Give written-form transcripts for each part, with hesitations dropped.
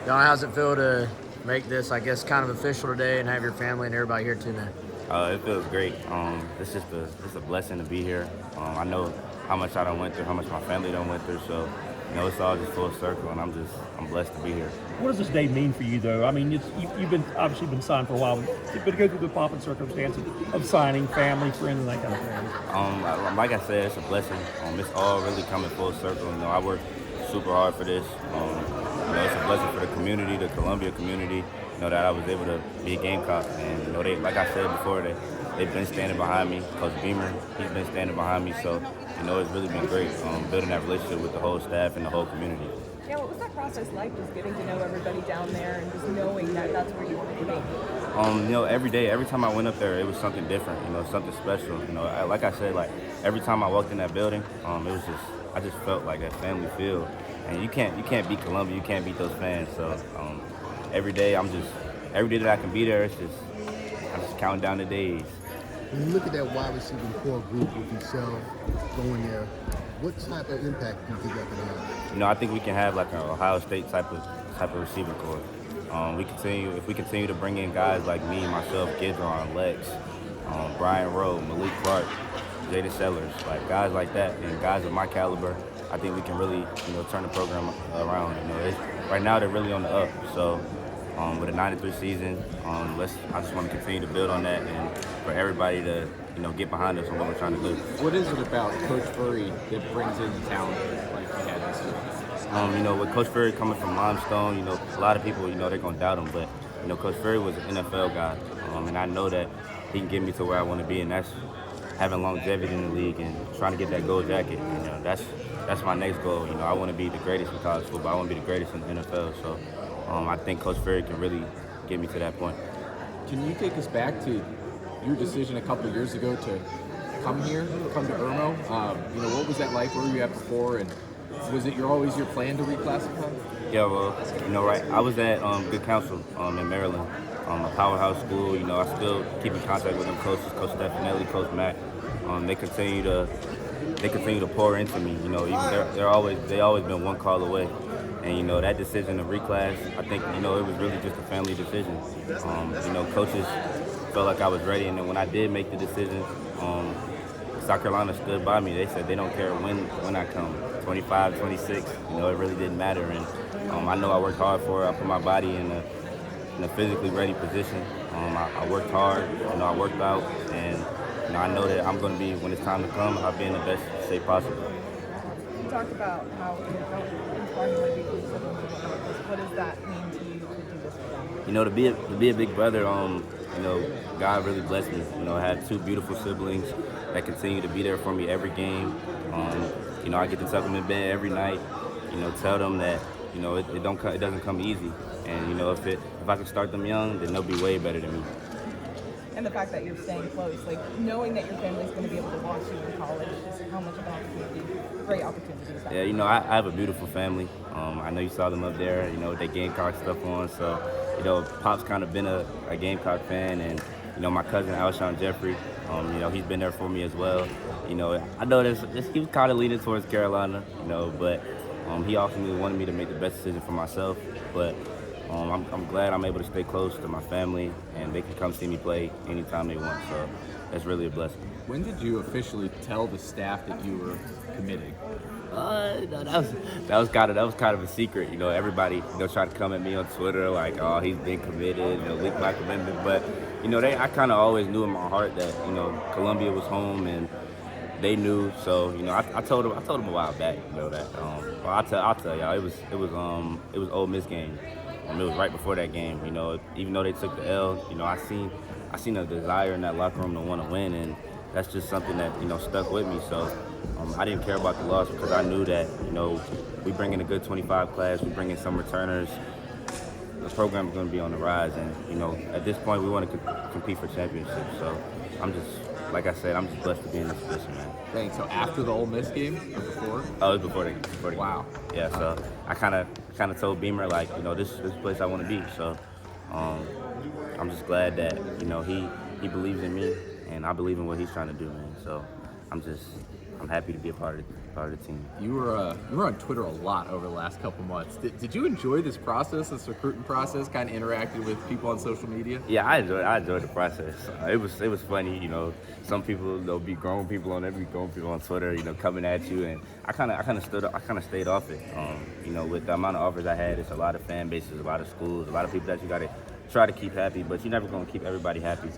Don, how's it feel to make this, I guess, kind of official today and have your family and everybody here too, man? It feels great. It's just a blessing to be here. I know how much I done went through, how much my family done went through. So, it's all just full circle, and I'm blessed to be here. What does this day mean for you, though? I mean, you've been obviously been signed for a while, but to go through the pomp and circumstances of signing, family, friends, and that kind of thing. Like I said, it's a blessing. It's all really coming full circle. I worked super hard for this. It's a blessing for the community, the Columbia community. That I was able to be a Gamecock, and they, like I said before, they've been standing behind me. Coach Beamer, he's been standing behind me. So, it's really been great building that relationship with the whole staff and the whole community. Yeah, what was that process like, just getting to know everybody down there and just knowing that that's where you wanted to be? Every day, every time I went up there, it was something different, something special. Like I said, like every time I walked in that building, it was just, I just felt like that family feel. And you can't beat Columbia, you can't beat those fans. So every day that I can be there, I'm just counting down the days. When you look at that wide receiving core group with yourself going there, what type of impact do you think that can have? I think we can have like an Ohio State type of receiving core. If we continue to bring in guys like me, myself, Gidron, Lex, Brian Rowe, Malik Clark, Jada Sellers, like guys like that, and guys of my caliber, I think we can really, turn the program around. Right now they're really on the up. So with a 9-3 season, I just want to continue to build on that, and for everybody to, get behind us on what we're trying to do. What is it about Coach Furry that brings in the talent like he had this year? With Coach Furry coming from Limestone, a lot of people, they're going to doubt him, but, Coach Furry was an NFL guy, and I know that he can get me to where I want to be, and that's having longevity in the league and trying to get that gold jacket. That's my next goal. I want to be the greatest in college football. I want to be the greatest in the NFL, so I think Coach Furry can really get me to that point. Can you take us back to your decision a couple of years ago to come here, come to Irmo? What was that like? Where were you at before? And was it always your plan to reclassify? Yeah, well, right. I was at Good Counsel in Maryland, a powerhouse school. I still keep in contact with them coaches, Coach Stefanelli, Coach Mack. They continue to pour into me. They always been one call away. And, that decision to reclass, I think, it was really just a family decision. Coaches felt like I was ready. And then when I did make the decision, South Carolina stood by me. They said they don't care when I come, 25, 26. It really didn't matter. And I know I worked hard for it. I put my body in a physically ready position. I worked hard. I worked out. And, I know that I'm going to be, when it's time to come, I'll be in the best shape possible. You talked about how inspiring you want to be to siblings and whatnot. What does that mean to you to do this for them? To be a big brother, God really blessed me. I have two beautiful siblings that continue to be there for me every game. I get to tuck them in bed every night. Tell them that it doesn't come easy. And if I can start them young, then they'll be way better than me. And the fact that you're staying close, like knowing that your family's going to be able to watch you in college, just how much of an opportunity, great opportunity is that? Yeah, I have a beautiful family. I know you saw them up there, with their Gamecock stuff on. So, Pop's kind of been a Gamecock fan, and my cousin Alshon Jeffrey, he's been there for me as well. I know he was kind of leaning towards Carolina, but he ultimately wanted me to make the best decision for myself. But I'm glad I'm able to stay close to my family, and they can come see me play anytime they want. So that's really a blessing. When did you officially tell the staff that you were committing? That was kind of a secret. Everybody tried to come at me on Twitter like, oh, he's been committed, leak my commitment. But I kind of always knew in my heart that Columbia was home, and they knew. So I told them a while back that. I'll tell y'all it was Ole Miss game. It was right before that game. Even though they took the L, I seen a desire in that locker room to want to win, and that's just something that stuck with me. So I didn't care about the loss because I knew that we bring in a good 25 class, we bring in some returners. The program is going to be on the rise, and at this point we want to compete for championships. So like I said, I'm just blessed to be in this position, man. Thanks. So after the Ole Miss game or before? Oh, it was before the game. Wow. Yeah. So I kind of told Beamer like this place I want to be. So I'm just glad that he believes in me, and I believe in what he's trying to do, man. So I'm just I'm happy to be a part of the team. You were on Twitter a lot over the last couple months. Did you enjoy this process, this recruiting process? Kind of interacted with people on social media? Yeah, I enjoyed the process. It was funny, you know. Some people, there'll be grown people on Twitter, you know, coming at you, and I kind of stayed off it. You know, with the amount of offers I had, it's a lot of fan bases, a lot of schools, a lot of people that you got to try to keep happy, but you're never going to keep everybody happy.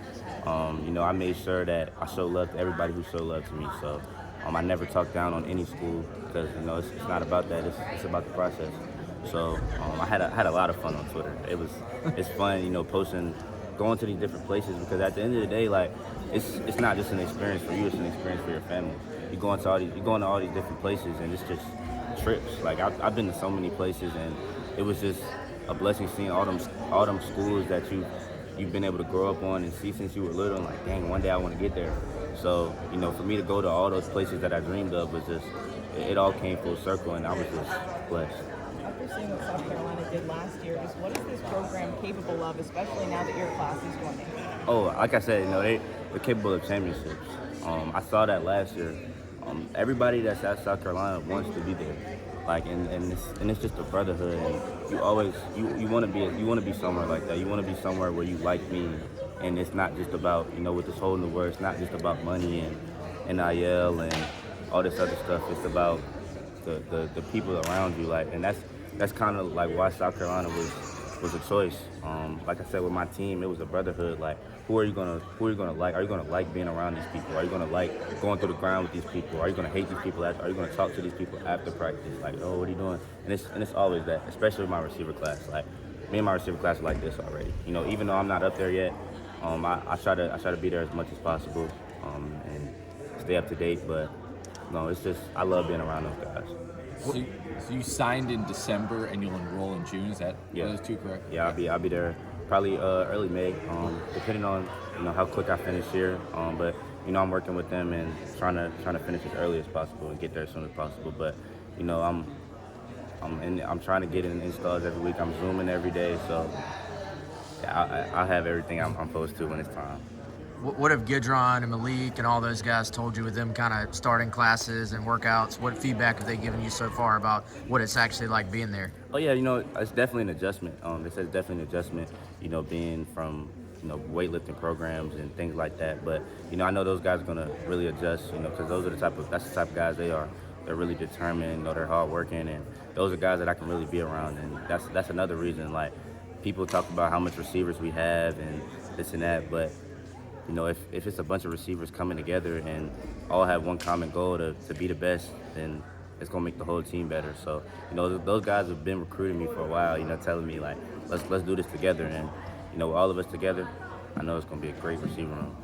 You know, I made sure that I show love to everybody who showed love to me. So I never talked down on any school because, you know, it's not about that. It's about the process. So I had a lot of fun on Twitter. It's fun, you know, posting, going to these different places, because at the end of the day, like, it's not just an experience for you, it's an experience for your family. You're going to all these different places, and it's just trips. Like, I've been to so many places, and it was just a blessing seeing all them schools that you've been able to grow up on and see since you were little. And like, dang, one day I want to get there. So, you know, for me to go to all those places that I dreamed of was just, it all came full circle, and I was just blessed. After seeing what South Carolina did last year, just what is this program capable of, especially now that your class is winning? Oh, like I said, you know, they're capable of championships. I saw that last year. Everybody that's at South Carolina wants to be there. Like, and it's just a brotherhood. And you always you want to be somewhere like that. You want to be somewhere where you like me, and it's not just about, you know, with this whole new word, it's not just about money and NIL and all this other stuff. It's about the people around you. Like, and that's kind of like why South Carolina was a choice. Like I said, with my team, it was a brotherhood. Like, who are you gonna like? Are you gonna like being around these people? Are you gonna like going through the ground with these people? Are you gonna hate these people? Are you gonna talk to these people after practice? Like, oh, what are you doing? And it's always that, especially with my receiver class. Like, me and my receiver class are like this already. You know, even though I'm not up there yet, I try to be there as much as possible and stay up to date. But no, it's just, I love being around those guys. So you signed in December and you'll enroll in June. Is that those two correct? Yeah, I'll be there probably early May, depending on, you know, how quick I finish here. But you know, I'm working with them and trying to finish as early as possible and get there as soon as possible. But you know, I'm trying to get in installs every week. I'm zooming every day, so yeah, I'll have everything I'm supposed to when it's time. What have Gidron and Malik and all those guys told you with them kind of starting classes and workouts? What feedback have they given you so far about what it's actually like being there? Oh yeah, you know, it's definitely an adjustment. They said it's definitely an adjustment, you know, being from, you know, weightlifting programs and things like that. But, you know, I know those guys are gonna really adjust, you know, because that's the type of guys they are. They're really determined, you know, they're hardworking, and those are guys that I can really be around. And that's another reason. Like, people talk about how much receivers we have and this and that, but you know, if it's a bunch of receivers coming together and all have one common goal to be the best, then it's gonna make the whole team better. So, you know, those guys have been recruiting me for a while, you know, telling me like, let's do this together. And, you know, all of us together, I know it's gonna be a great receiver room.